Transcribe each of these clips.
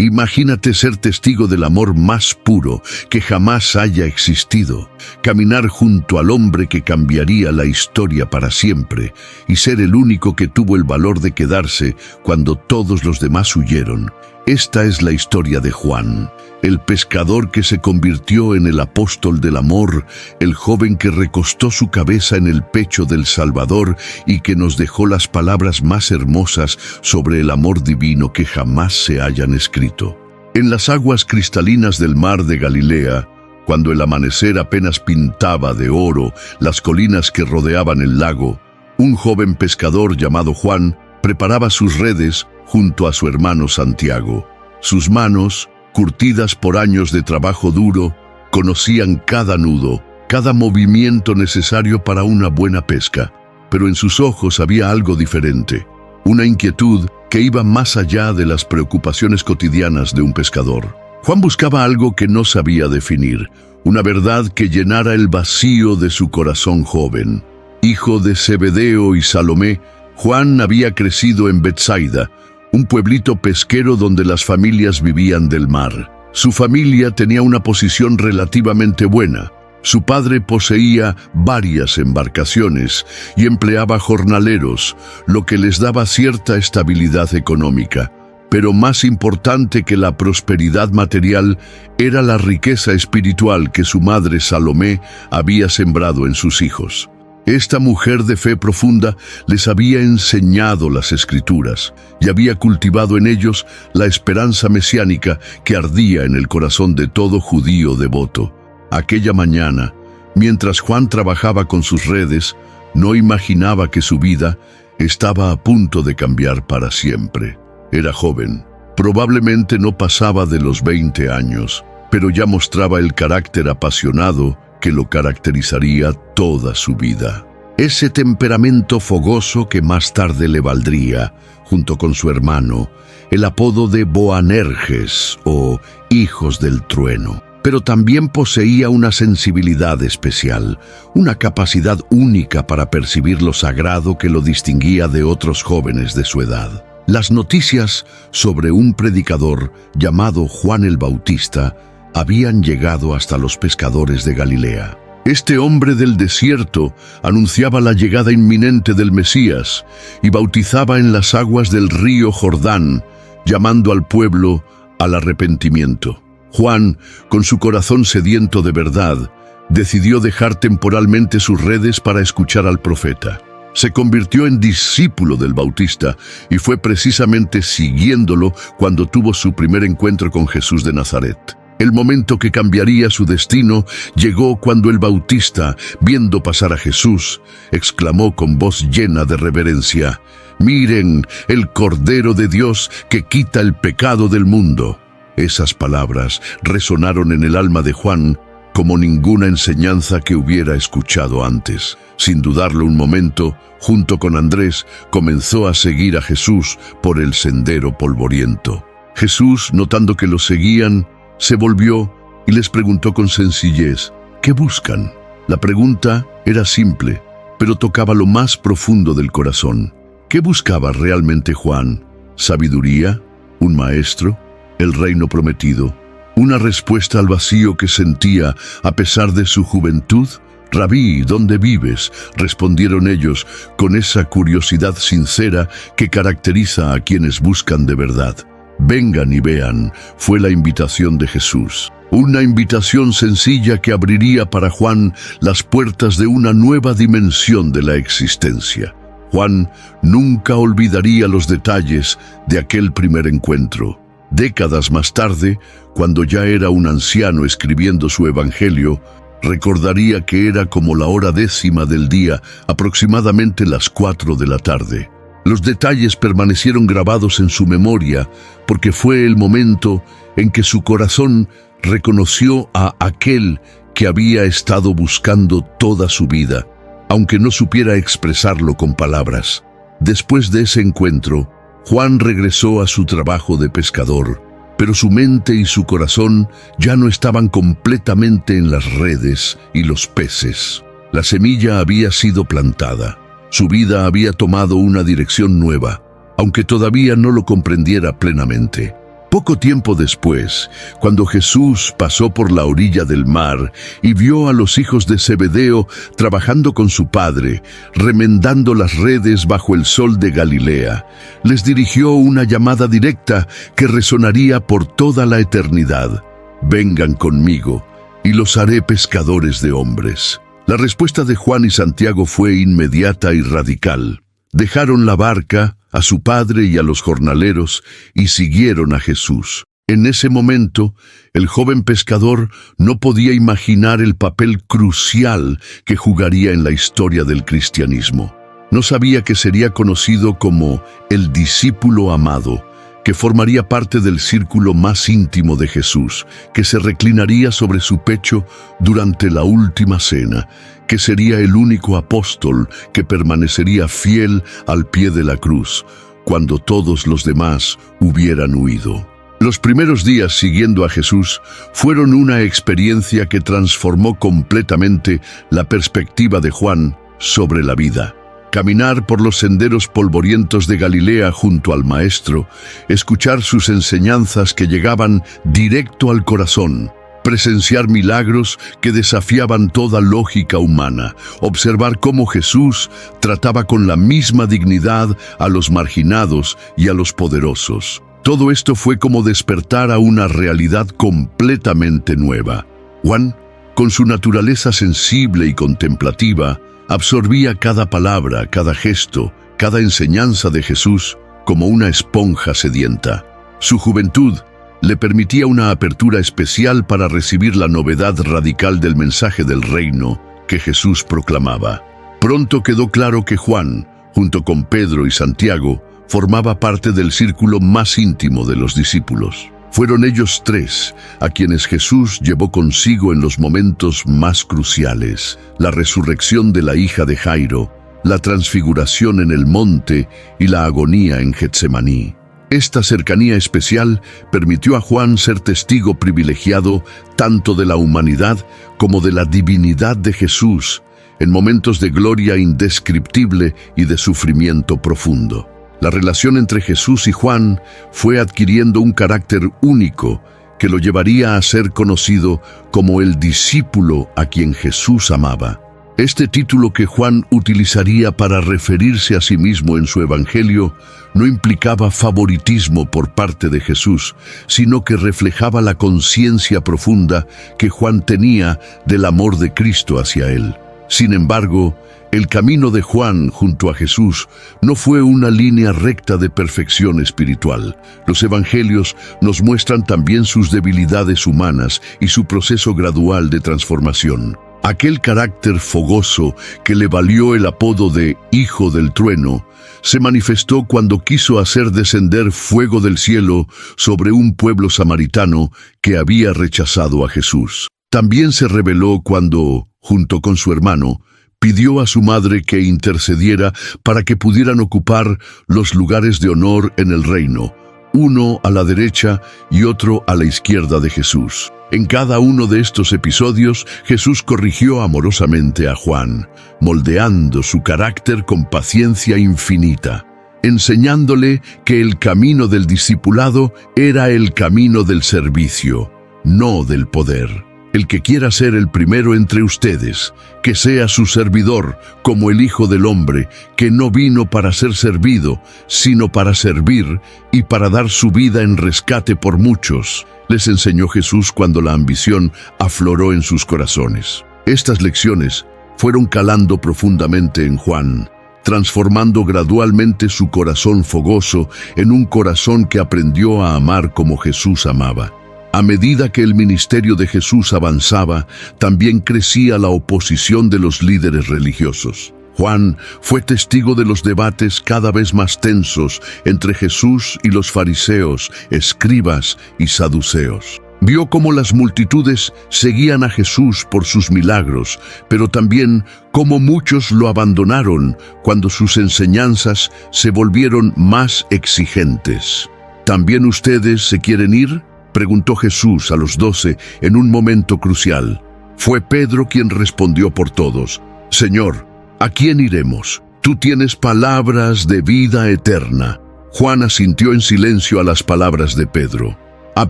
Imagínate ser testigo del amor más puro que jamás haya existido, caminar junto al hombre que cambiaría la historia para siempre y ser el único que tuvo el valor de quedarse cuando todos los demás huyeron. Esta es la historia de Juan, el pescador que se convirtió en el apóstol del amor, el joven que recostó su cabeza en el pecho del Salvador y que nos dejó las palabras más hermosas sobre el amor divino que jamás se hayan escrito. En las aguas cristalinas del mar de Galilea, cuando el amanecer apenas pintaba de oro las colinas que rodeaban el lago, un joven pescador llamado Juan preparaba sus redes junto a su hermano Santiago. Sus manos, curtidas por años de trabajo duro, conocían cada nudo, cada movimiento necesario para una buena pesca. Pero en sus ojos había algo diferente, una inquietud que iba más allá de las preocupaciones cotidianas de un pescador. Juan buscaba algo que no sabía definir, una verdad que llenara el vacío de su corazón joven. Hijo de Zebedeo y Salomé, Juan había crecido en Betsaida, un pueblito pesquero donde las familias vivían del mar. Su familia tenía una posición relativamente buena. Su padre poseía varias embarcaciones y empleaba jornaleros, lo que les daba cierta estabilidad económica. Pero más importante que la prosperidad material era la riqueza espiritual que su madre Salomé había sembrado en sus hijos. Esta mujer de fe profunda les había enseñado las Escrituras y había cultivado en ellos la esperanza mesiánica que ardía en el corazón de todo judío devoto. Aquella mañana, mientras Juan trabajaba con sus redes, no imaginaba que su vida estaba a punto de cambiar para siempre. Era joven, probablemente no pasaba de los 20 años, pero ya mostraba el carácter apasionado que lo caracterizaría toda su vida. Ese temperamento fogoso que más tarde le valdría, junto con su hermano, el apodo de Boanerges o Hijos del Trueno. Pero también poseía una sensibilidad especial, una capacidad única para percibir lo sagrado que lo distinguía de otros jóvenes de su edad. Las noticias sobre un predicador llamado Juan el Bautista habían llegado hasta los pescadores de Galilea. Este hombre del desierto anunciaba la llegada inminente del Mesías y bautizaba en las aguas del río Jordán, llamando al pueblo al arrepentimiento. Juan, con su corazón sediento de verdad, decidió dejar temporalmente sus redes para escuchar al profeta. Se convirtió en discípulo del Bautista y fue precisamente siguiéndolo cuando tuvo su primer encuentro con Jesús de Nazaret. El momento que cambiaría su destino llegó cuando el Bautista, viendo pasar a Jesús, exclamó con voz llena de reverencia: «Miren, el Cordero de Dios que quita el pecado del mundo». Esas palabras resonaron en el alma de Juan como ninguna enseñanza que hubiera escuchado antes. Sin dudarlo un momento, junto con Andrés, comenzó a seguir a Jesús por el sendero polvoriento. Jesús, notando que lo seguían, se volvió y les preguntó con sencillez: ¿qué buscan? La pregunta era simple, pero tocaba lo más profundo del corazón. ¿Qué buscaba realmente Juan? ¿Sabiduría? ¿Un maestro? ¿El reino prometido? ¿Una respuesta al vacío que sentía a pesar de su juventud? «Rabí, ¿dónde vives?», respondieron ellos con esa curiosidad sincera que caracteriza a quienes buscan de verdad. «Vengan y vean», fue la invitación de Jesús. Una invitación sencilla que abriría para Juan las puertas de una nueva dimensión de la existencia. Juan nunca olvidaría los detalles de aquel primer encuentro. Décadas más tarde, cuando ya era un anciano escribiendo su evangelio, recordaría que era como la hora 10ª del día, aproximadamente las 4 de la tarde. Los detalles permanecieron grabados en su memoria porque fue el momento en que su corazón reconoció a aquel que había estado buscando toda su vida, aunque no supiera expresarlo con palabras. Después de ese encuentro, Juan regresó a su trabajo de pescador, pero su mente y su corazón ya no estaban completamente en las redes y los peces. La semilla había sido plantada. Su vida había tomado una dirección nueva, aunque todavía no lo comprendiera plenamente. Poco tiempo después, cuando Jesús pasó por la orilla del mar y vio a los hijos de Zebedeo trabajando con su padre, remendando las redes bajo el sol de Galilea, les dirigió una llamada directa que resonaría por toda la eternidad: «Vengan conmigo, y los haré pescadores de hombres». La respuesta de Juan y Santiago fue inmediata y radical. Dejaron la barca, a su padre y a los jornaleros, y siguieron a Jesús. En ese momento, el joven pescador no podía imaginar el papel crucial que jugaría en la historia del cristianismo. No sabía que sería conocido como el discípulo amado, que formaría parte del círculo más íntimo de Jesús, que se reclinaría sobre su pecho durante la última cena, que sería el único apóstol que permanecería fiel al pie de la cruz, cuando todos los demás hubieran huido. Los primeros días siguiendo a Jesús fueron una experiencia que transformó completamente la perspectiva de Juan sobre la vida. Caminar por los senderos polvorientos de Galilea junto al Maestro, escuchar sus enseñanzas que llegaban directo al corazón, presenciar milagros que desafiaban toda lógica humana, observar cómo Jesús trataba con la misma dignidad a los marginados y a los poderosos. Todo esto fue como despertar a una realidad completamente nueva. Juan, con su naturaleza sensible y contemplativa, absorbía cada palabra, cada gesto, cada enseñanza de Jesús como una esponja sedienta. Su juventud le permitía una apertura especial para recibir la novedad radical del mensaje del reino que Jesús proclamaba. Pronto quedó claro que Juan, junto con Pedro y Santiago, formaba parte del círculo más íntimo de los discípulos. Fueron ellos tres a quienes Jesús llevó consigo en los momentos más cruciales: la resurrección de la hija de Jairo, la transfiguración en el monte y la agonía en Getsemaní. Esta cercanía especial permitió a Juan ser testigo privilegiado tanto de la humanidad como de la divinidad de Jesús, en momentos de gloria indescriptible y de sufrimiento profundo. La relación entre Jesús y Juan fue adquiriendo un carácter único que lo llevaría a ser conocido como el discípulo a quien Jesús amaba. Este título que Juan utilizaría para referirse a sí mismo en su evangelio no implicaba favoritismo por parte de Jesús, sino que reflejaba la conciencia profunda que Juan tenía del amor de Cristo hacia él. Sin embargo, el camino de Juan junto a Jesús no fue una línea recta de perfección espiritual. Los evangelios nos muestran también sus debilidades humanas y su proceso gradual de transformación. Aquel carácter fogoso que le valió el apodo de Hijo del Trueno se manifestó cuando quiso hacer descender fuego del cielo sobre un pueblo samaritano que había rechazado a Jesús. También se rebeló cuando, junto con su hermano, pidió a su madre que intercediera para que pudieran ocupar los lugares de honor en el reino, uno a la derecha y otro a la izquierda de Jesús. En cada uno de estos episodios, Jesús corrigió amorosamente a Juan, moldeando su carácter con paciencia infinita, enseñándole que el camino del discipulado era el camino del servicio, no del poder. El que quiera ser el primero entre ustedes, que sea su servidor, como el Hijo del Hombre, que no vino para ser servido, sino para servir y para dar su vida en rescate por muchos, les enseñó Jesús cuando la ambición afloró en sus corazones. Estas lecciones fueron calando profundamente en Juan, transformando gradualmente su corazón fogoso en un corazón que aprendió a amar como Jesús amaba. A medida que el ministerio de Jesús avanzaba, también crecía la oposición de los líderes religiosos. Juan fue testigo de los debates cada vez más tensos entre Jesús y los fariseos, escribas y saduceos. Vio cómo las multitudes seguían a Jesús por sus milagros, pero también cómo muchos lo abandonaron cuando sus enseñanzas se volvieron más exigentes. ¿También ustedes se quieren ir?, preguntó Jesús a los 12 en un momento crucial. Fue Pedro quien respondió por todos: Señor, ¿a quién iremos? Tú tienes palabras de vida eterna. Juan asintió en silencio a las palabras de Pedro. A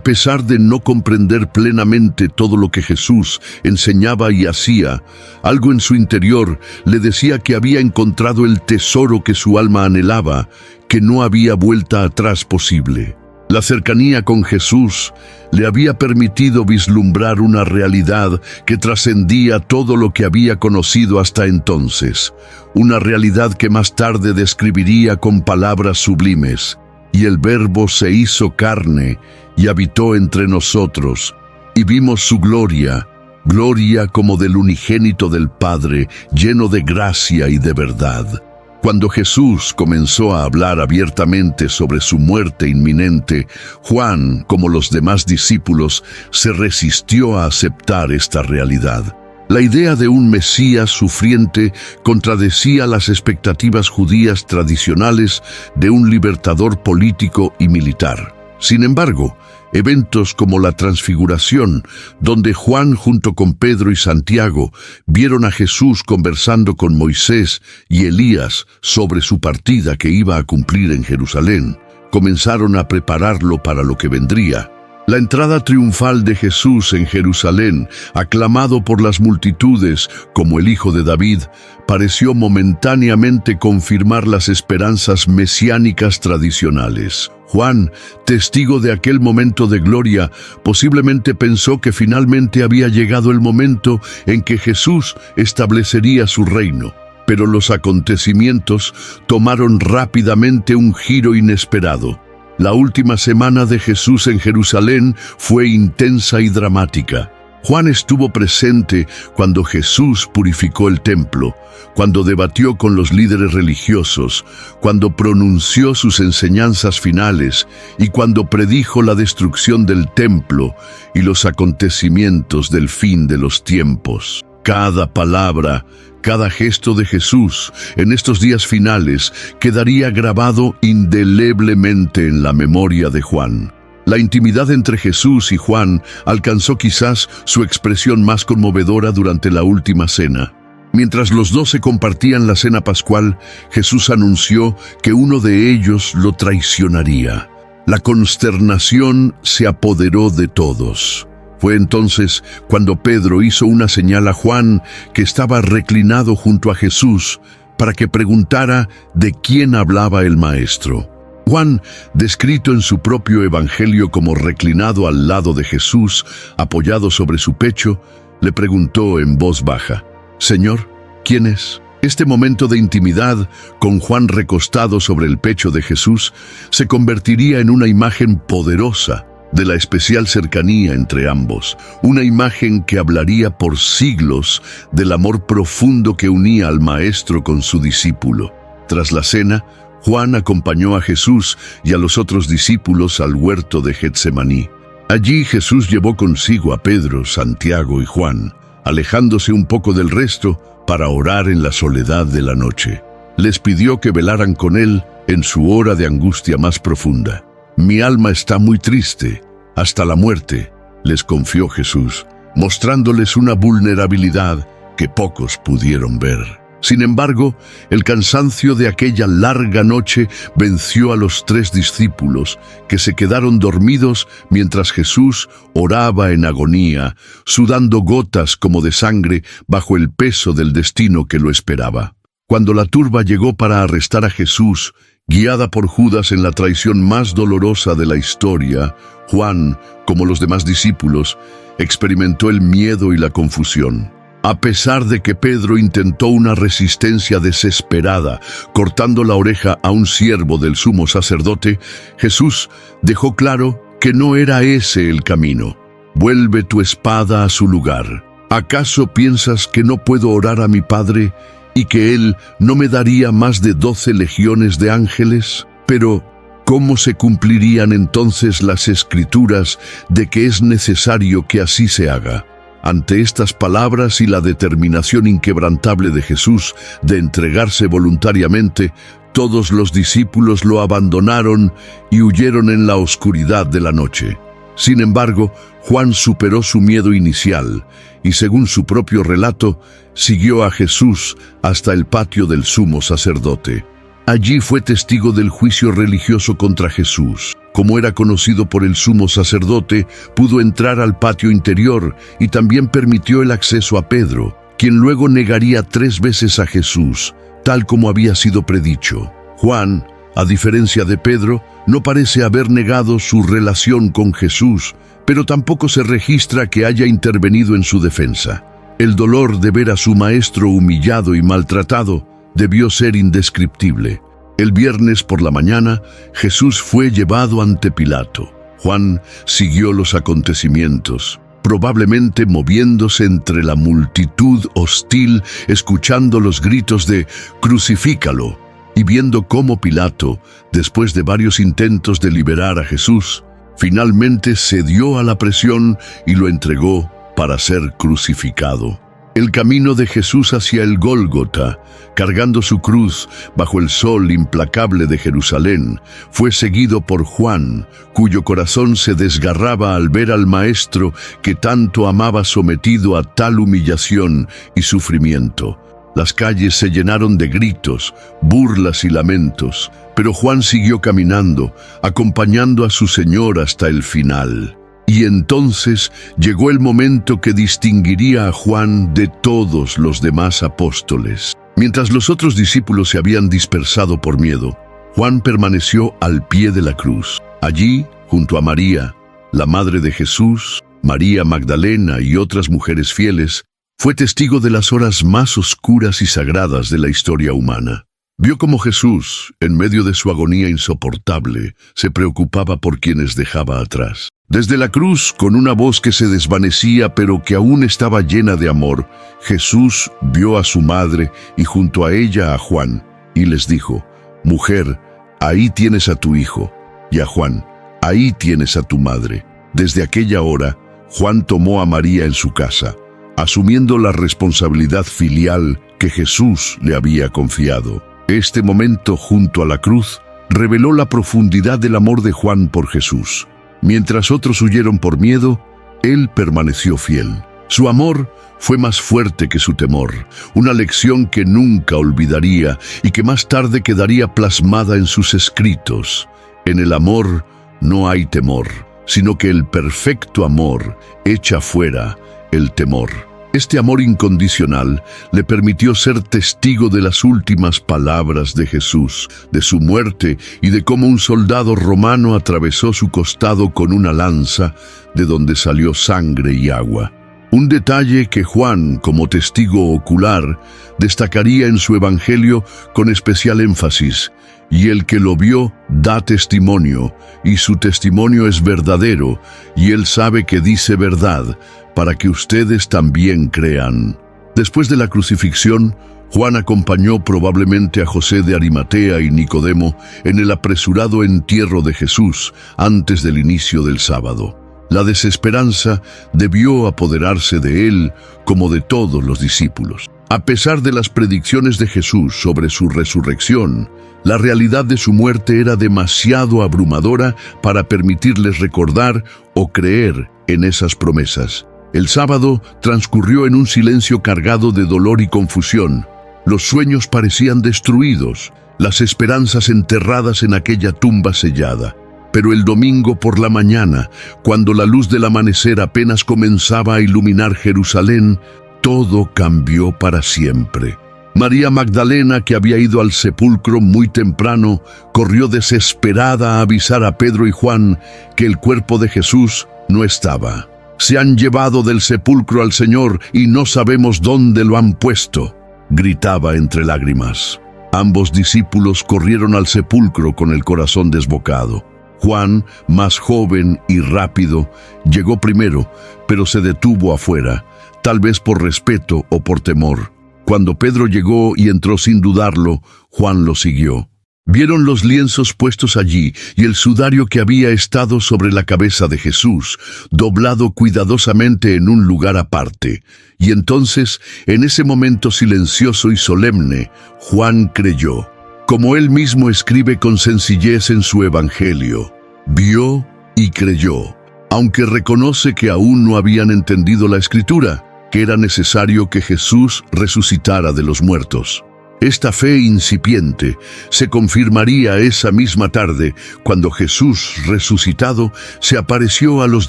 pesar de no comprender plenamente todo lo que Jesús enseñaba y hacía, algo en su interior le decía que había encontrado el tesoro que su alma anhelaba, que no había vuelta atrás posible. La cercanía con Jesús le había permitido vislumbrar una realidad que trascendía todo lo que había conocido hasta entonces, una realidad que más tarde describiría con palabras sublimes. Y el Verbo se hizo carne y habitó entre nosotros, y vimos su gloria, gloria como del unigénito del Padre, lleno de gracia y de verdad. Cuando Jesús comenzó a hablar abiertamente sobre su muerte inminente, Juan, como los demás discípulos, se resistió a aceptar esta realidad. La idea de un Mesías sufriente contradecía las expectativas judías tradicionales de un libertador político y militar. Sin embargo, eventos como la Transfiguración, donde Juan junto con Pedro y Santiago vieron a Jesús conversando con Moisés y Elías sobre su partida que iba a cumplir en Jerusalén, comenzaron a prepararlo para lo que vendría. La entrada triunfal de Jesús en Jerusalén, aclamado por las multitudes como el Hijo de David, pareció momentáneamente confirmar las esperanzas mesiánicas tradicionales. Juan, testigo de aquel momento de gloria, posiblemente pensó que finalmente había llegado el momento en que Jesús establecería su reino. Pero los acontecimientos tomaron rápidamente un giro inesperado. La última semana de Jesús en Jerusalén fue intensa y dramática. Juan estuvo presente cuando Jesús purificó el templo, cuando debatió con los líderes religiosos, cuando pronunció sus enseñanzas finales y cuando predijo la destrucción del templo y los acontecimientos del fin de los tiempos. Cada palabra, cada gesto de Jesús en estos días finales quedaría grabado indeleblemente en la memoria de Juan. La intimidad entre Jesús y Juan alcanzó quizás su expresión más conmovedora durante la última cena. Mientras los dos se compartían la cena pascual, Jesús anunció que uno de ellos lo traicionaría. La consternación se apoderó de todos. Fue entonces cuando Pedro hizo una señal a Juan, que estaba reclinado junto a Jesús, para que preguntara de quién hablaba el Maestro. Juan, descrito en su propio evangelio como reclinado al lado de Jesús, apoyado sobre su pecho, le preguntó en voz baja: «Señor, ¿quién es?». Este momento de intimidad, con Juan recostado sobre el pecho de Jesús, se convertiría en una imagen poderosa de la especial cercanía entre ambos, una imagen que hablaría por siglos del amor profundo que unía al Maestro con su discípulo. Tras la cena, Juan acompañó a Jesús y a los otros discípulos al huerto de Getsemaní. Allí Jesús llevó consigo a Pedro, Santiago y Juan, alejándose un poco del resto para orar en la soledad de la noche. Les pidió que velaran con él en su hora de angustia más profunda. «Mi alma está muy triste, hasta la muerte», les confió Jesús, mostrándoles una vulnerabilidad que pocos pudieron ver. Sin embargo, el cansancio de aquella larga noche venció a los 3 discípulos, que se quedaron dormidos mientras Jesús oraba en agonía, sudando gotas como de sangre bajo el peso del destino que lo esperaba. Cuando la turba llegó para arrestar a Jesús, guiada por Judas en la traición más dolorosa de la historia, Juan, como los demás discípulos, experimentó el miedo y la confusión. A pesar de que Pedro intentó una resistencia desesperada, cortando la oreja a un siervo del sumo sacerdote, Jesús dejó claro que no era ese el camino. «Vuelve tu espada a su lugar. ¿Acaso piensas que no puedo orar a mi Padre y que Él no me daría más de 12 legiones de ángeles? Pero, ¿cómo se cumplirían entonces las Escrituras de que es necesario que así se haga?». Ante estas palabras y la determinación inquebrantable de Jesús de entregarse voluntariamente, todos los discípulos lo abandonaron y huyeron en la oscuridad de la noche. Sin embargo, Juan superó su miedo inicial y, según su propio relato, siguió a Jesús hasta el patio del sumo sacerdote. Allí fue testigo del juicio religioso contra Jesús. Como era conocido por el sumo sacerdote, pudo entrar al patio interior y también permitió el acceso a Pedro, quien luego negaría 3 veces a Jesús, tal como había sido predicho. Juan, a diferencia de Pedro, no parece haber negado su relación con Jesús, pero tampoco se registra que haya intervenido en su defensa. El dolor de ver a su maestro humillado y maltratado debió ser indescriptible. El viernes por la mañana, Jesús fue llevado ante Pilato. Juan siguió los acontecimientos, probablemente moviéndose entre la multitud hostil, escuchando los gritos de «Crucifícalo», y viendo cómo Pilato, después de varios intentos de liberar a Jesús, finalmente cedió a la presión y lo entregó para ser crucificado. El camino de Jesús hacia el Gólgota, cargando su cruz bajo el sol implacable de Jerusalén, fue seguido por Juan, cuyo corazón se desgarraba al ver al Maestro que tanto amaba sometido a tal humillación y sufrimiento. Las calles se llenaron de gritos, burlas y lamentos, pero Juan siguió caminando, acompañando a su Señor hasta el final. Y entonces llegó el momento que distinguiría a Juan de todos los demás apóstoles. Mientras los otros discípulos se habían dispersado por miedo, Juan permaneció al pie de la cruz. Allí, junto a María, la madre de Jesús, María Magdalena y otras mujeres fieles, fue testigo de las horas más oscuras y sagradas de la historia humana. Vio cómo Jesús, en medio de su agonía insoportable, se preocupaba por quienes dejaba atrás. Desde la cruz, con una voz que se desvanecía pero que aún estaba llena de amor, Jesús vio a su madre y junto a ella a Juan, y les dijo: «Mujer, ahí tienes a tu hijo», y a Juan: «Ahí tienes a tu madre». Desde aquella hora, Juan tomó a María en su casa, asumiendo la responsabilidad filial que Jesús le había confiado. Este momento junto a la cruz reveló la profundidad del amor de Juan por Jesús. Mientras otros huyeron por miedo, él permaneció fiel. Su amor fue más fuerte que su temor, una lección que nunca olvidaría y que más tarde quedaría plasmada en sus escritos. En el amor no hay temor, sino que el perfecto amor echa fuera el temor. Este amor incondicional le permitió ser testigo de las últimas palabras de Jesús, de su muerte y de cómo un soldado romano atravesó su costado con una lanza, de donde salió sangre y agua. Un detalle que Juan, como testigo ocular, destacaría en su evangelio con especial énfasis: «Y el que lo vio da testimonio, y su testimonio es verdadero, y él sabe que dice verdad, para que ustedes también crean». Después de la crucifixión, Juan acompañó probablemente a José de Arimatea y Nicodemo en el apresurado entierro de Jesús antes del inicio del sábado. La desesperanza debió apoderarse de él como de todos los discípulos. A pesar de las predicciones de Jesús sobre su resurrección, la realidad de su muerte era demasiado abrumadora para permitirles recordar o creer en esas promesas. El sábado transcurrió en un silencio cargado de dolor y confusión. Los sueños parecían destruidos, las esperanzas enterradas en aquella tumba sellada. Pero el domingo por la mañana, cuando la luz del amanecer apenas comenzaba a iluminar Jerusalén, todo cambió para siempre. María Magdalena, que había ido al sepulcro muy temprano, corrió desesperada a avisar a Pedro y Juan que el cuerpo de Jesús no estaba. «Se han llevado del sepulcro al Señor y no sabemos dónde lo han puesto», gritaba entre lágrimas. Ambos discípulos corrieron al sepulcro con el corazón desbocado. Juan, más joven y rápido, llegó primero, pero se detuvo afuera, tal vez por respeto o por temor. Cuando Pedro llegó y entró sin dudarlo, Juan lo siguió. Vieron los lienzos puestos allí y el sudario que había estado sobre la cabeza de Jesús, doblado cuidadosamente en un lugar aparte. Y entonces, en ese momento silencioso y solemne, Juan creyó. Como él mismo escribe con sencillez en su evangelio, vio y creyó, aunque reconoce que aún no habían entendido la Escritura, que era necesario que Jesús resucitara de los muertos. Esta fe incipiente se confirmaría esa misma tarde cuando Jesús, resucitado, se apareció a los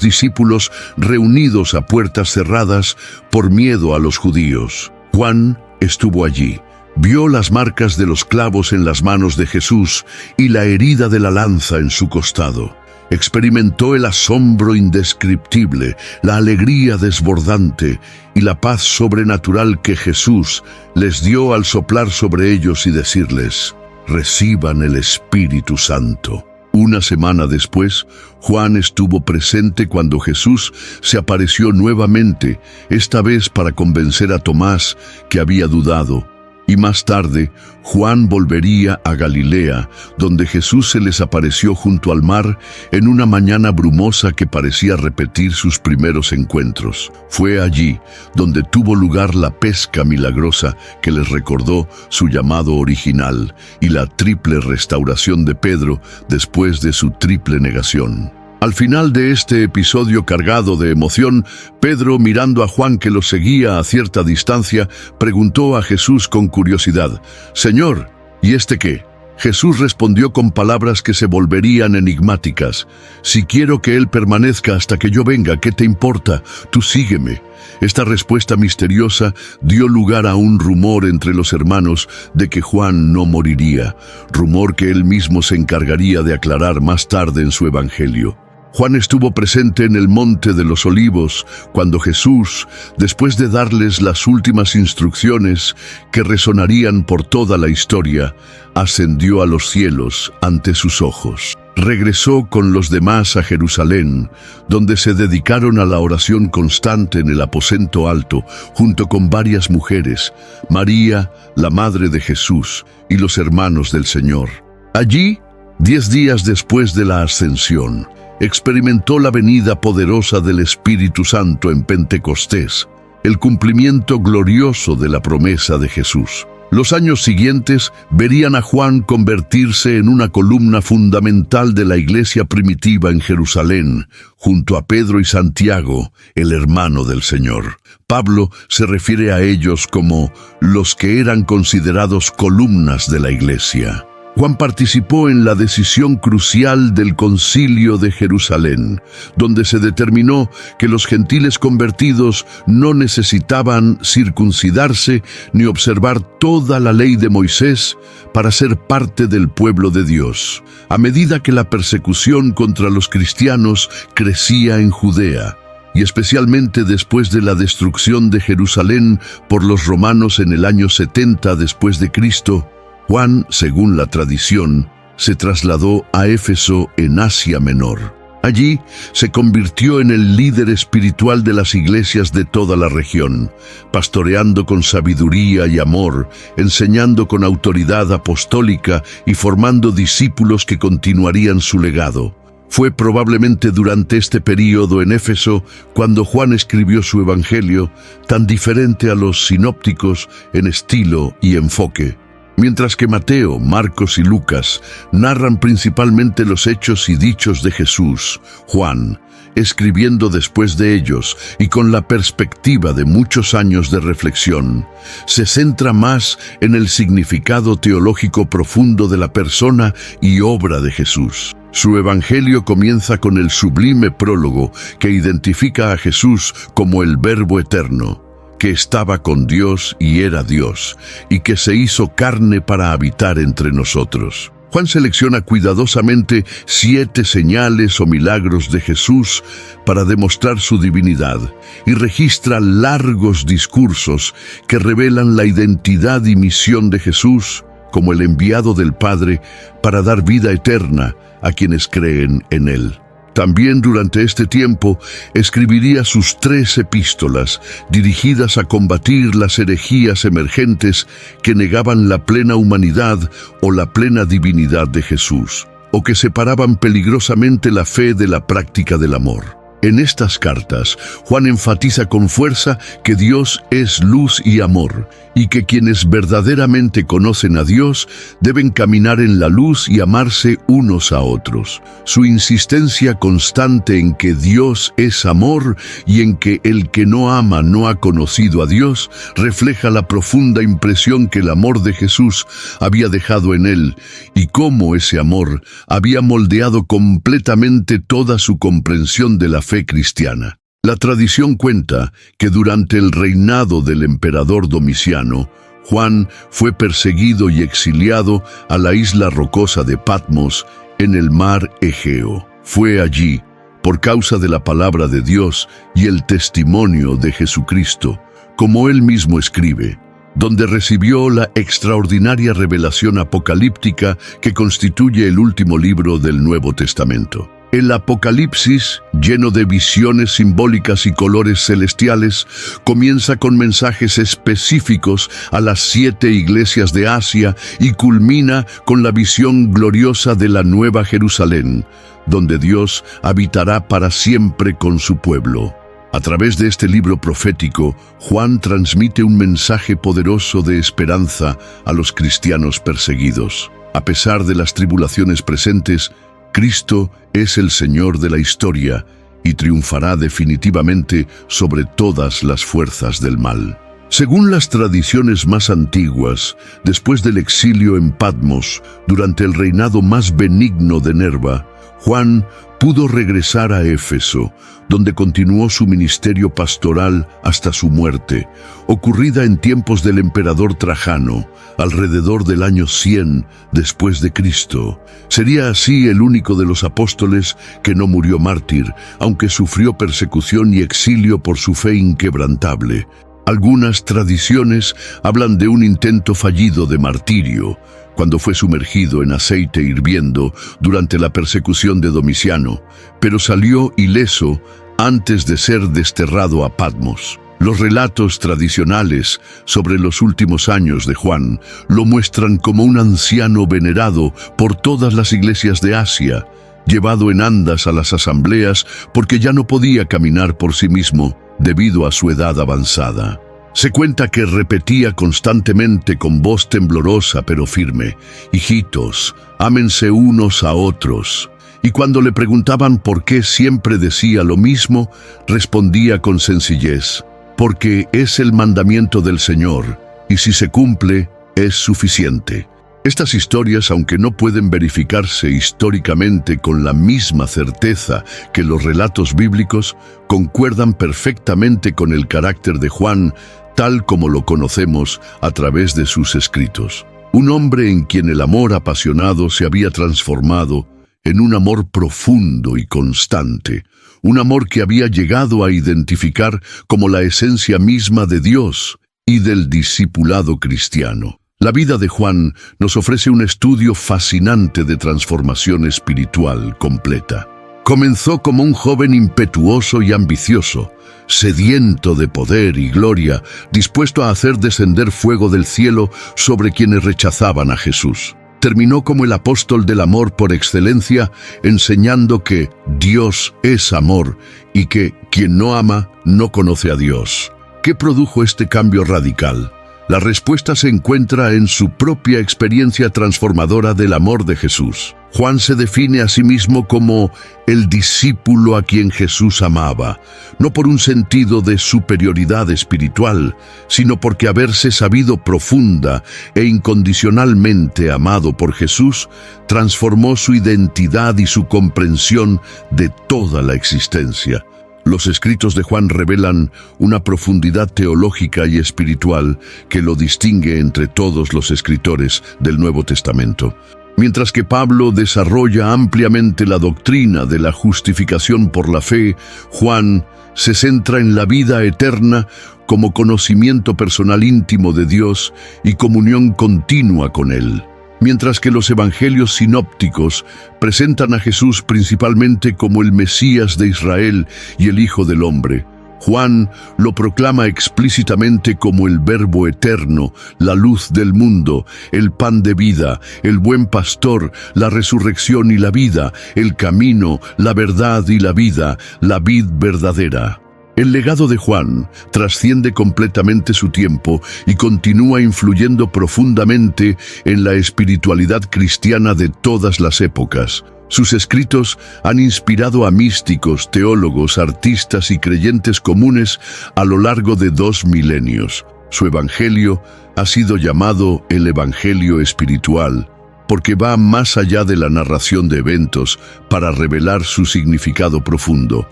discípulos reunidos a puertas cerradas por miedo a los judíos. Juan estuvo allí. Vio las marcas de los clavos en las manos de Jesús y la herida de la lanza en su costado. Experimentó el asombro indescriptible, la alegría desbordante y la paz sobrenatural que Jesús les dio al soplar sobre ellos y decirles: «Reciban el Espíritu Santo». Una semana después, Juan estuvo presente cuando Jesús se apareció nuevamente, esta vez para convencer a Tomás, que había dudado. Y más tarde, Juan volvería a Galilea, donde Jesús se les apareció junto al mar en una mañana brumosa que parecía repetir sus primeros encuentros. Fue allí donde tuvo lugar la pesca milagrosa que les recordó su llamado original y la triple restauración de Pedro después de su triple negación. Al final de este episodio cargado de emoción, Pedro, mirando a Juan que lo seguía a cierta distancia, preguntó a Jesús con curiosidad: «Señor, ¿y este qué?». Jesús respondió con palabras que se volverían enigmáticas: «Si quiero que él permanezca hasta que yo venga, ¿qué te importa? Tú sígueme». Esta respuesta misteriosa dio lugar a un rumor entre los hermanos de que Juan no moriría, rumor que él mismo se encargaría de aclarar más tarde en su evangelio. Juan estuvo presente en el Monte de los Olivos cuando Jesús, después de darles las últimas instrucciones que resonarían por toda la historia, ascendió a los cielos ante sus ojos. Regresó con los demás a Jerusalén, donde se dedicaron a la oración constante en el aposento alto, junto con varias mujeres, María, la madre de Jesús, y los hermanos del Señor. Allí, 10 días después de la ascensión, experimentó la venida poderosa del Espíritu Santo en Pentecostés, el cumplimiento glorioso de la promesa de Jesús. Los años siguientes verían a Juan convertirse en una columna fundamental de la iglesia primitiva en Jerusalén, junto a Pedro y Santiago, el hermano del Señor. Pablo se refiere a ellos como los que eran considerados columnas de la iglesia. Juan participó en la decisión crucial del Concilio de Jerusalén, donde se determinó que los gentiles convertidos no necesitaban circuncidarse ni observar toda la ley de Moisés para ser parte del pueblo de Dios. A medida que la persecución contra los cristianos crecía en Judea, y especialmente después de la destrucción de Jerusalén por los romanos en el año 70 después de Cristo, Juan, según la tradición, se trasladó a Éfeso en Asia Menor. Allí se convirtió en el líder espiritual de las iglesias de toda la región, pastoreando con sabiduría y amor, enseñando con autoridad apostólica y formando discípulos que continuarían su legado. Fue probablemente durante este período en Éfeso cuando Juan escribió su evangelio, tan diferente a los sinópticos en estilo y enfoque. Mientras que Mateo, Marcos y Lucas narran principalmente los hechos y dichos de Jesús, Juan, escribiendo después de ellos y con la perspectiva de muchos años de reflexión, se centra más en el significado teológico profundo de la persona y obra de Jesús. Su evangelio comienza con el sublime prólogo que identifica a Jesús como el Verbo eterno, que estaba con Dios y era Dios, y que se hizo carne para habitar entre nosotros. Juan selecciona cuidadosamente 7 señales o milagros de Jesús para demostrar su divinidad, y registra largos discursos que revelan la identidad y misión de Jesús como el enviado del Padre para dar vida eterna a quienes creen en Él. También durante este tiempo escribiría sus 3 epístolas dirigidas a combatir las herejías emergentes que negaban la plena humanidad o la plena divinidad de Jesús, o que separaban peligrosamente la fe de la práctica del amor. En estas cartas, Juan enfatiza con fuerza que Dios es luz y amor, y que quienes verdaderamente conocen a Dios deben caminar en la luz y amarse unos a otros. Su insistencia constante en que Dios es amor y en que el que no ama no ha conocido a Dios refleja la profunda impresión que el amor de Jesús había dejado en él y cómo ese amor había moldeado completamente toda su comprensión de la fe cristiana. La tradición cuenta que durante el reinado del emperador Domiciano, Juan fue perseguido y exiliado a la isla rocosa de Patmos en el mar Egeo. Fue allí, por causa de la palabra de Dios y el testimonio de Jesucristo, como él mismo escribe, donde recibió la extraordinaria revelación apocalíptica que constituye el último libro del Nuevo Testamento. El Apocalipsis, lleno de visiones simbólicas y colores celestiales, comienza con mensajes específicos a las 7 iglesias de Asia y culmina con la visión gloriosa de la Nueva Jerusalén, donde Dios habitará para siempre con su pueblo. A través de este libro profético, Juan transmite un mensaje poderoso de esperanza a los cristianos perseguidos. A pesar de las tribulaciones presentes, Cristo es el Señor de la historia y triunfará definitivamente sobre todas las fuerzas del mal. Según las tradiciones más antiguas, después del exilio en Patmos, durante el reinado más benigno de Nerva, Juan pudo regresar a Éfeso, donde continuó su ministerio pastoral hasta su muerte, ocurrida en tiempos del emperador Trajano, alrededor del año 100 después de Cristo. Sería así el único de los apóstoles que no murió mártir, aunque sufrió persecución y exilio por su fe inquebrantable. Algunas tradiciones hablan de un intento fallido de martirio, cuando fue sumergido en aceite hirviendo durante la persecución de Domiciano, pero salió ileso antes de ser desterrado a Patmos. Los relatos tradicionales sobre los últimos años de Juan lo muestran como un anciano venerado por todas las iglesias de Asia, llevado en andas a las asambleas porque ya no podía caminar por sí mismo debido a su edad avanzada. Se cuenta que repetía constantemente con voz temblorosa pero firme: «Hijitos, ámense unos a otros». Y cuando le preguntaban por qué siempre decía lo mismo, respondía con sencillez: «Porque es el mandamiento del Señor, y si se cumple, es suficiente». Estas historias, aunque no pueden verificarse históricamente con la misma certeza que los relatos bíblicos, concuerdan perfectamente con el carácter de Juan, tal como lo conocemos a través de sus escritos. Un hombre en quien el amor apasionado se había transformado en un amor profundo y constante, un amor que había llegado a identificar como la esencia misma de Dios y del discipulado cristiano. La vida de Juan nos ofrece un estudio fascinante de transformación espiritual completa. Comenzó como un joven impetuoso y ambicioso, sediento de poder y gloria, dispuesto a hacer descender fuego del cielo sobre quienes rechazaban a Jesús. Terminó como el apóstol del amor por excelencia, enseñando que Dios es amor y que quien no ama no conoce a Dios. ¿Qué produjo este cambio radical? La respuesta se encuentra en su propia experiencia transformadora del amor de Jesús. Juan se define a sí mismo como el discípulo a quien Jesús amaba, no por un sentido de superioridad espiritual, sino porque haberse sabido profunda e incondicionalmente amado por Jesús transformó su identidad y su comprensión de toda la existencia. Los escritos de Juan revelan una profundidad teológica y espiritual que lo distingue entre todos los escritores del Nuevo Testamento. Mientras que Pablo desarrolla ampliamente la doctrina de la justificación por la fe, Juan se centra en la vida eterna como conocimiento personal íntimo de Dios y comunión continua con Él. Mientras que los evangelios sinópticos presentan a Jesús principalmente como el Mesías de Israel y el Hijo del Hombre, Juan lo proclama explícitamente como el Verbo eterno, la luz del mundo, el pan de vida, el buen pastor, la resurrección y la vida, el camino, la verdad y la vida, la vid verdadera. El legado de Juan trasciende completamente su tiempo y continúa influyendo profundamente en la espiritualidad cristiana de todas las épocas. Sus escritos han inspirado a místicos, teólogos, artistas y creyentes comunes a lo largo de 2 milenios. Su evangelio ha sido llamado el Evangelio espiritual, porque va más allá de la narración de eventos para revelar su significado profundo,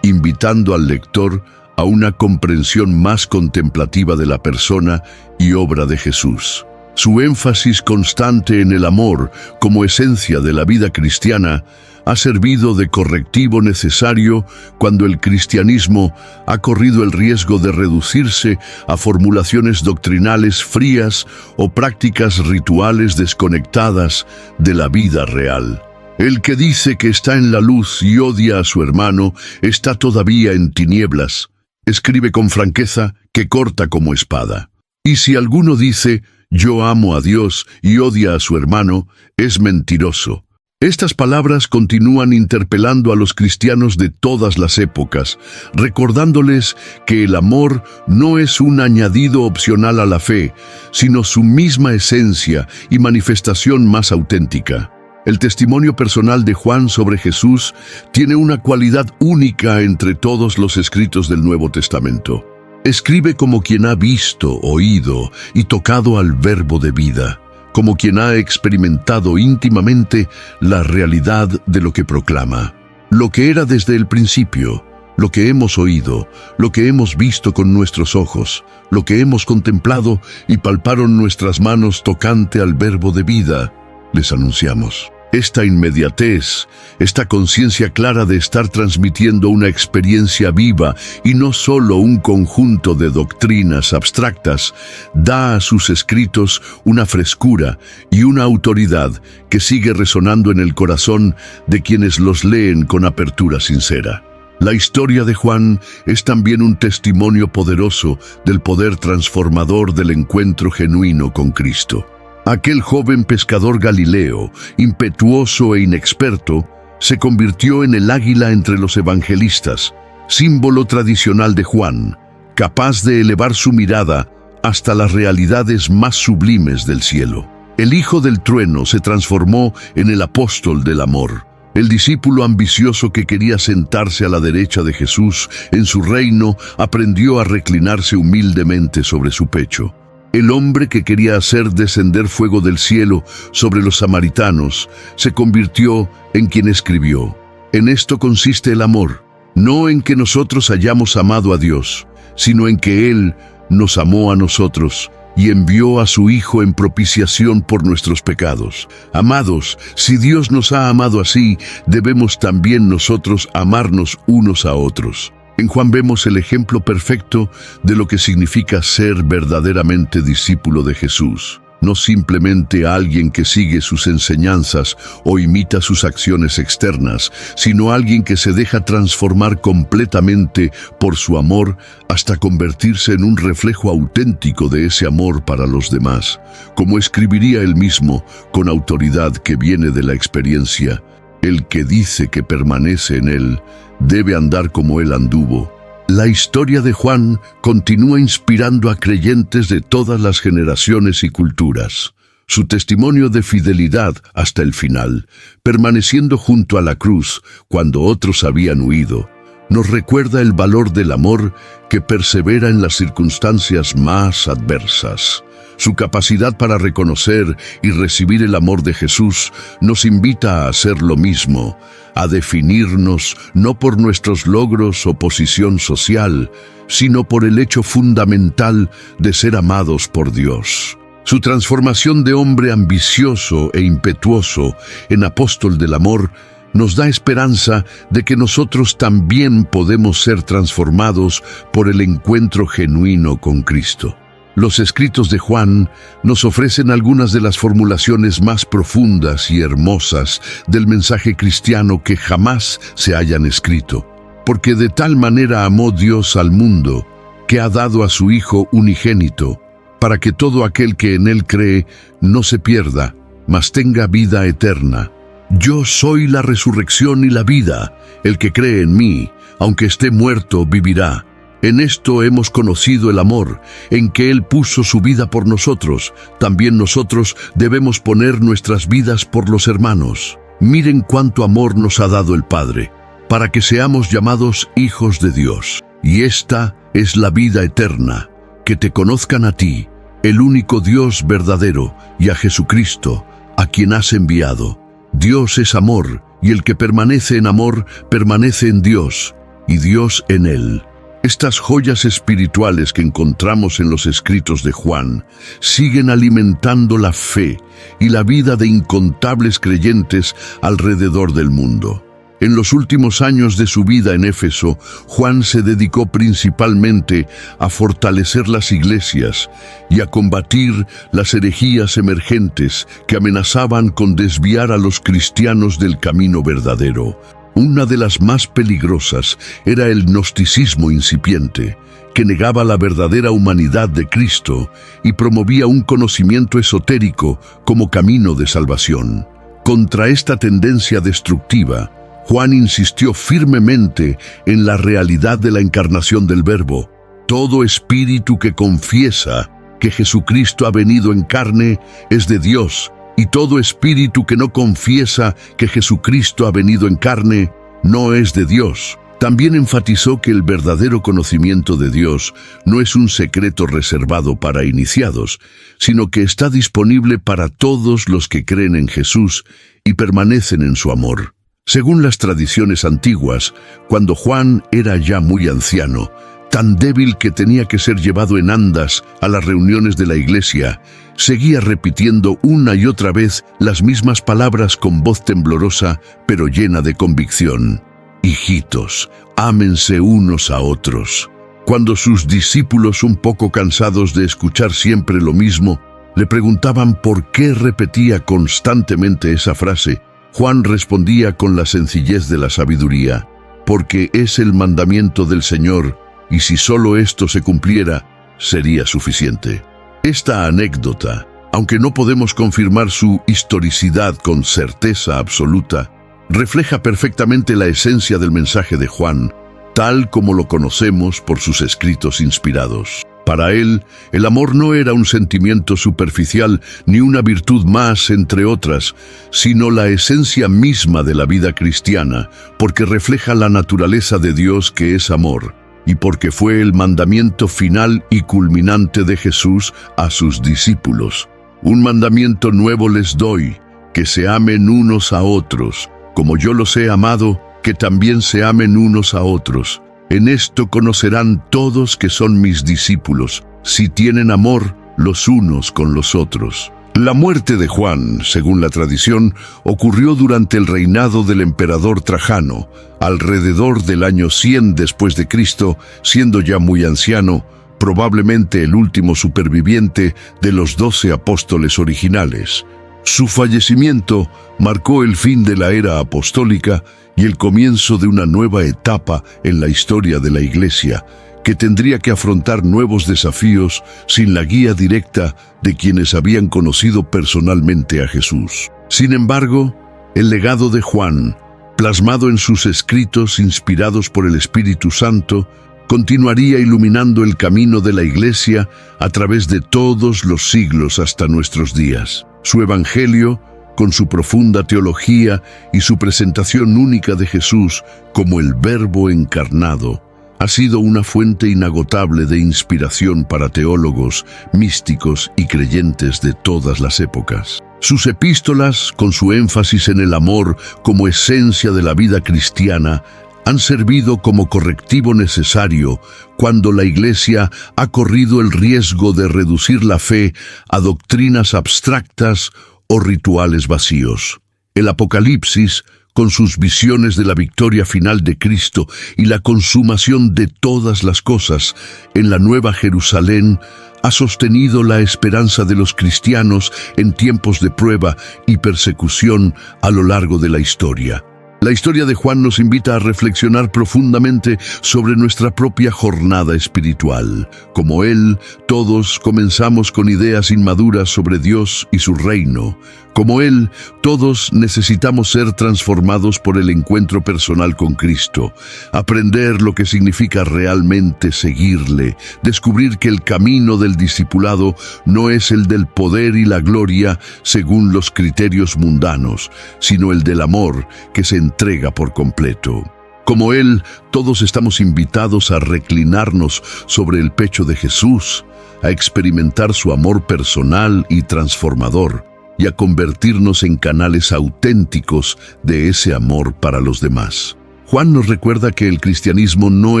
invitando al lector a una comprensión más contemplativa de la persona y obra de Jesús. Su énfasis constante en el amor como esencia de la vida cristiana ha servido de correctivo necesario cuando el cristianismo ha corrido el riesgo de reducirse a formulaciones doctrinales frías o prácticas rituales desconectadas de la vida real. El que dice que está en la luz y odia a su hermano está todavía en tinieblas. Escribe con franqueza que corta como espada. Y si alguno dice, yo amo a Dios y odia a su hermano, es mentiroso. Estas palabras continúan interpelando a los cristianos de todas las épocas, recordándoles que el amor no es un añadido opcional a la fe, sino su misma esencia y manifestación más auténtica. El testimonio personal de Juan sobre Jesús tiene una cualidad única entre todos los escritos del Nuevo Testamento. Escribe como quien ha visto, oído y tocado al Verbo de vida, como quien ha experimentado íntimamente la realidad de lo que proclama. Lo que era desde el principio, lo que hemos oído, lo que hemos visto con nuestros ojos, lo que hemos contemplado y palparon nuestras manos tocante al Verbo de vida, les anunciamos. Esta inmediatez, esta conciencia clara de estar transmitiendo una experiencia viva y no solo un conjunto de doctrinas abstractas, da a sus escritos una frescura y una autoridad que sigue resonando en el corazón de quienes los leen con apertura sincera. La historia de Juan es también un testimonio poderoso del poder transformador del encuentro genuino con Cristo. Aquel joven pescador galileo, impetuoso e inexperto, se convirtió en el águila entre los evangelistas, símbolo tradicional de Juan, capaz de elevar su mirada hasta las realidades más sublimes del cielo. El hijo del trueno se transformó en el apóstol del amor, el discípulo ambicioso que quería sentarse a la derecha de Jesús en su reino aprendió a reclinarse humildemente sobre su pecho. El hombre que quería hacer descender fuego del cielo sobre los samaritanos se convirtió en quien escribió: en esto consiste el amor, no en que nosotros hayamos amado a Dios, sino en que Él nos amó a nosotros y envió a su Hijo en propiciación por nuestros pecados. Amados, si Dios nos ha amado así, debemos también nosotros amarnos unos a otros. En Juan vemos el ejemplo perfecto de lo que significa ser verdaderamente discípulo de Jesús. No simplemente alguien que sigue sus enseñanzas o imita sus acciones externas, sino alguien que se deja transformar completamente por su amor hasta convertirse en un reflejo auténtico de ese amor para los demás. Como escribiría él mismo, con autoridad que viene de la experiencia: el que dice que permanece en él, debe andar como él anduvo. La historia de Juan continúa inspirando a creyentes de todas las generaciones y culturas. Su testimonio de fidelidad hasta el final, permaneciendo junto a la cruz cuando otros habían huido, nos recuerda el valor del amor que persevera en las circunstancias más adversas. Su capacidad para reconocer y recibir el amor de Jesús nos invita a hacer lo mismo, a definirnos no por nuestros logros o posición social, sino por el hecho fundamental de ser amados por Dios. Su transformación de hombre ambicioso e impetuoso en apóstol del amor nos da esperanza de que nosotros también podemos ser transformados por el encuentro genuino con Cristo. Los escritos de Juan nos ofrecen algunas de las formulaciones más profundas y hermosas del mensaje cristiano que jamás se hayan escrito. Porque de tal manera amó Dios al mundo, que ha dado a su Hijo unigénito, para que todo aquel que en él cree no se pierda, mas tenga vida eterna. Yo soy la resurrección y la vida. El que cree en mí, aunque esté muerto, vivirá. En esto hemos conocido el amor, en que Él puso su vida por nosotros. También nosotros debemos poner nuestras vidas por los hermanos. Miren cuánto amor nos ha dado el Padre, para que seamos llamados hijos de Dios. Y esta es la vida eterna, que te conozcan a ti, el único Dios verdadero, y a Jesucristo, a quien has enviado. Dios es amor, y el que permanece en amor, permanece en Dios, y Dios en él. Estas joyas espirituales que encontramos en los escritos de Juan siguen alimentando la fe y la vida de incontables creyentes alrededor del mundo. En los últimos años de su vida en Éfeso, Juan se dedicó principalmente a fortalecer las iglesias y a combatir las herejías emergentes que amenazaban con desviar a los cristianos del camino verdadero. Una de las más peligrosas era el gnosticismo incipiente, que negaba la verdadera humanidad de Cristo y promovía un conocimiento esotérico como camino de salvación. Contra esta tendencia destructiva, Juan insistió firmemente en la realidad de la encarnación del Verbo. Todo espíritu que confiesa que Jesucristo ha venido en carne es de Dios, y todo espíritu que no confiesa que Jesucristo ha venido en carne no es de Dios. También enfatizó que el verdadero conocimiento de Dios no es un secreto reservado para iniciados, sino que está disponible para todos los que creen en Jesús y permanecen en su amor. Según las tradiciones antiguas, cuando Juan era ya muy anciano, tan débil que tenía que ser llevado en andas a las reuniones de la iglesia, seguía repitiendo una y otra vez las mismas palabras con voz temblorosa, pero llena de convicción. Hijitos, ámense unos a otros. Cuando sus discípulos, un poco cansados de escuchar siempre lo mismo, le preguntaban por qué repetía constantemente esa frase, Juan respondía con la sencillez de la sabiduría: porque es el mandamiento del Señor, y si solo esto se cumpliera, sería suficiente. Esta anécdota, aunque no podemos confirmar su historicidad con certeza absoluta, refleja perfectamente la esencia del mensaje de Juan, tal como lo conocemos por sus escritos inspirados. Para él, el amor no era un sentimiento superficial ni una virtud más, entre otras, sino la esencia misma de la vida cristiana, porque refleja la naturaleza de Dios que es amor, y porque fue el mandamiento final y culminante de Jesús a sus discípulos. Un mandamiento nuevo les doy, que se amen unos a otros, como yo los he amado, que también se amen unos a otros. En esto conocerán todos que son mis discípulos, si tienen amor los unos con los otros. La muerte de Juan, según la tradición, ocurrió durante el reinado del emperador Trajano, alrededor del año 100 después de Cristo, siendo ya muy anciano, probablemente el último superviviente de los 12 apóstoles originales. Su fallecimiento marcó el fin de la era apostólica y el comienzo de una nueva etapa en la historia de la Iglesia, que tendría que afrontar nuevos desafíos sin la guía directa de quienes habían conocido personalmente a Jesús. Sin embargo, el legado de Juan, plasmado en sus escritos inspirados por el Espíritu Santo, continuaría iluminando el camino de la Iglesia a través de todos los siglos hasta nuestros días. Su Evangelio, con su profunda teología y su presentación única de Jesús como el Verbo encarnado, ha sido una fuente inagotable de inspiración para teólogos, místicos y creyentes de todas las épocas. Sus epístolas, con su énfasis en el amor como esencia de la vida cristiana, han servido como correctivo necesario cuando la Iglesia ha corrido el riesgo de reducir la fe a doctrinas abstractas o rituales vacíos. El Apocalipsis, con sus visiones de la victoria final de Cristo y la consumación de todas las cosas en la Nueva Jerusalén, ha sostenido la esperanza de los cristianos en tiempos de prueba y persecución a lo largo de la historia. La historia de Juan nos invita a reflexionar profundamente sobre nuestra propia jornada espiritual. Como él, todos comenzamos con ideas inmaduras sobre Dios y su reino. Como él, todos necesitamos ser transformados por el encuentro personal con Cristo, aprender lo que significa realmente seguirle, descubrir que el camino del discipulado no es el del poder y la gloria según los criterios mundanos, sino el del amor que se entrega por completo. Como él, todos estamos invitados a reclinarnos sobre el pecho de Jesús, a experimentar su amor personal y transformador, y a convertirnos en canales auténticos de ese amor para los demás. Juan nos recuerda que el cristianismo no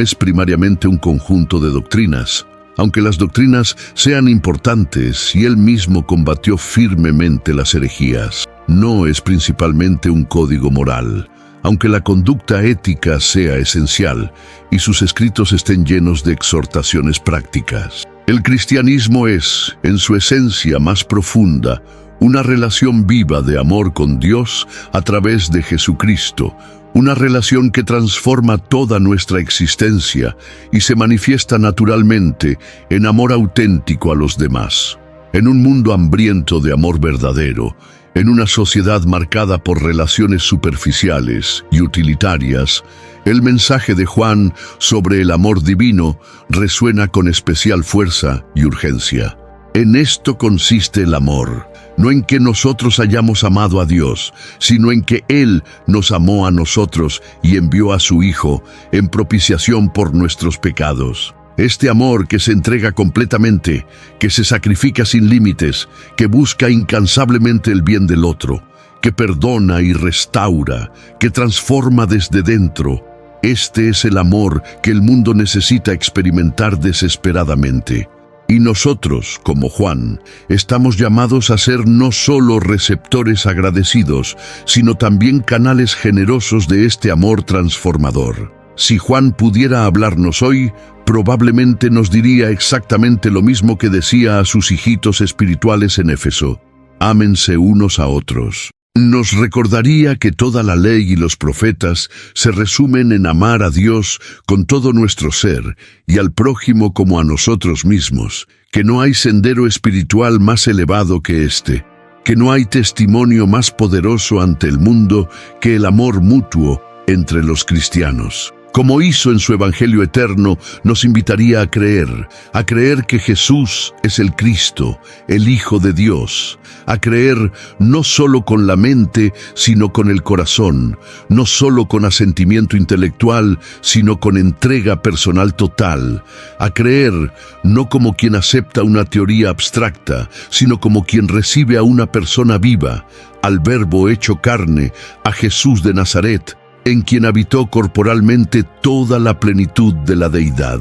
es primariamente un conjunto de doctrinas. Aunque las doctrinas sean importantes y él mismo combatió firmemente las herejías, no es principalmente un código moral. Aunque la conducta ética sea esencial y sus escritos estén llenos de exhortaciones prácticas. El cristianismo es, en su esencia más profunda, una relación viva de amor con Dios a través de Jesucristo, una relación que transforma toda nuestra existencia y se manifiesta naturalmente en amor auténtico a los demás. En un mundo hambriento de amor verdadero, en una sociedad marcada por relaciones superficiales y utilitarias, el mensaje de Juan sobre el amor divino resuena con especial fuerza y urgencia. En esto consiste el amor, no en que nosotros hayamos amado a Dios, sino en que Él nos amó a nosotros y envió a su Hijo en propiciación por nuestros pecados. Este amor que se entrega completamente, que se sacrifica sin límites, que busca incansablemente el bien del otro, que perdona y restaura, que transforma desde dentro. Este es el amor que el mundo necesita experimentar desesperadamente. Y nosotros, como Juan, estamos llamados a ser no solo receptores agradecidos, sino también canales generosos de este amor transformador. Si Juan pudiera hablarnos hoy, probablemente nos diría exactamente lo mismo que decía a sus hijitos espirituales en Éfeso: ámense unos a otros. Nos recordaría que toda la ley y los profetas se resumen en amar a Dios con todo nuestro ser y al prójimo como a nosotros mismos, que no hay sendero espiritual más elevado que este, que no hay testimonio más poderoso ante el mundo que el amor mutuo entre los cristianos. Como hizo en su Evangelio eterno, nos invitaría a creer que Jesús es el Cristo, el Hijo de Dios, a creer no solo con la mente, sino con el corazón, no solo con asentimiento intelectual, sino con entrega personal total, a creer no como quien acepta una teoría abstracta, sino como quien recibe a una persona viva, al Verbo hecho carne, a Jesús de Nazaret, en quien habitó corporalmente toda la plenitud de la deidad.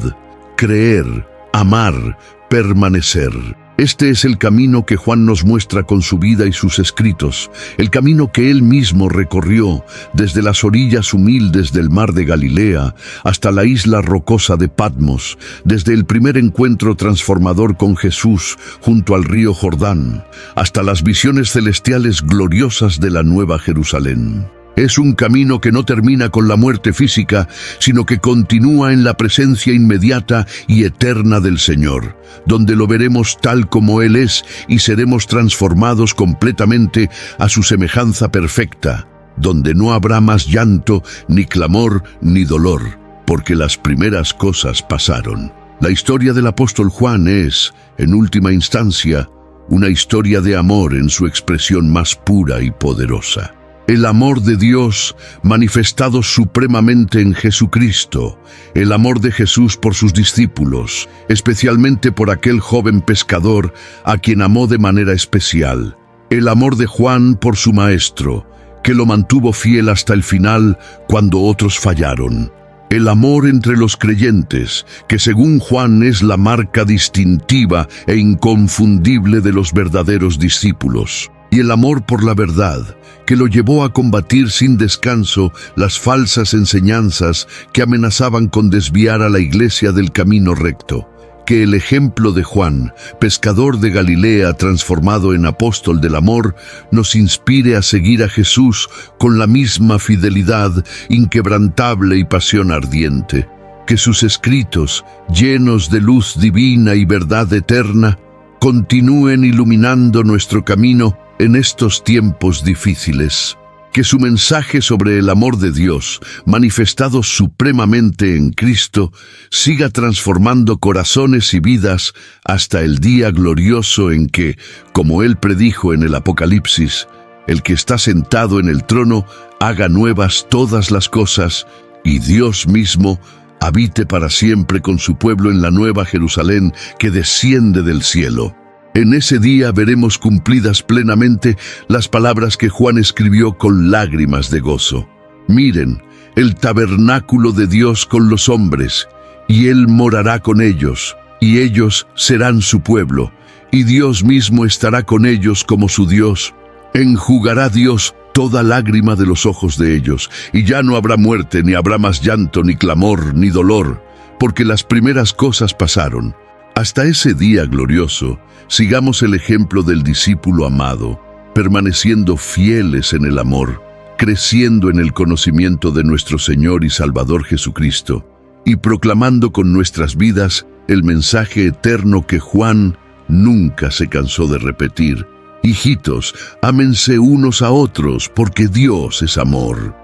Creer, amar, permanecer. Este es el camino que Juan nos muestra con su vida y sus escritos, el camino que él mismo recorrió desde las orillas humildes del mar de Galilea hasta la isla rocosa de Patmos, desde el primer encuentro transformador con Jesús junto al río Jordán, hasta las visiones celestiales gloriosas de la Nueva Jerusalén. Es un camino que no termina con la muerte física, sino que continúa en la presencia inmediata y eterna del Señor, donde lo veremos tal como Él es y seremos transformados completamente a su semejanza perfecta, donde no habrá más llanto, ni clamor, ni dolor, porque las primeras cosas pasaron. La historia del apóstol Juan es, en última instancia, una historia de amor en su expresión más pura y poderosa. El amor de Dios manifestado supremamente en Jesucristo, el amor de Jesús por sus discípulos, especialmente por aquel joven pescador a quien amó de manera especial, el amor de Juan por su maestro, que lo mantuvo fiel hasta el final cuando otros fallaron, el amor entre los creyentes, que según Juan es la marca distintiva e inconfundible de los verdaderos discípulos, y el amor por la verdad, que lo llevó a combatir sin descanso las falsas enseñanzas que amenazaban con desviar a la iglesia del camino recto, Que el ejemplo de Juan, pescador de Galilea transformado en apóstol del amor, nos inspire a seguir a Jesús con la misma fidelidad inquebrantable y pasión ardiente. Que sus escritos, llenos de luz divina y verdad eterna, continúen iluminando nuestro camino en estos tiempos difíciles. Que su mensaje sobre el amor de Dios, manifestado supremamente en Cristo, siga transformando corazones y vidas hasta el día glorioso en que, como Él predijo en el Apocalipsis, el que está sentado en el trono haga nuevas todas las cosas y Dios mismo habite para siempre con su pueblo en la nueva Jerusalén que desciende del cielo. En ese día veremos cumplidas plenamente las palabras que Juan escribió con lágrimas de gozo. Miren, el tabernáculo de Dios con los hombres, y Él morará con ellos, y ellos serán su pueblo, y Dios mismo estará con ellos como su Dios. Enjugará Dios toda lágrima de los ojos de ellos, y ya no habrá muerte, ni habrá más llanto, ni clamor, ni dolor, porque las primeras cosas pasaron. Hasta ese día glorioso, sigamos el ejemplo del discípulo amado, permaneciendo fieles en el amor, creciendo en el conocimiento de nuestro Señor y Salvador Jesucristo, y proclamando con nuestras vidas el mensaje eterno que Juan nunca se cansó de repetir. Hijitos, ámense unos a otros, porque Dios es amor.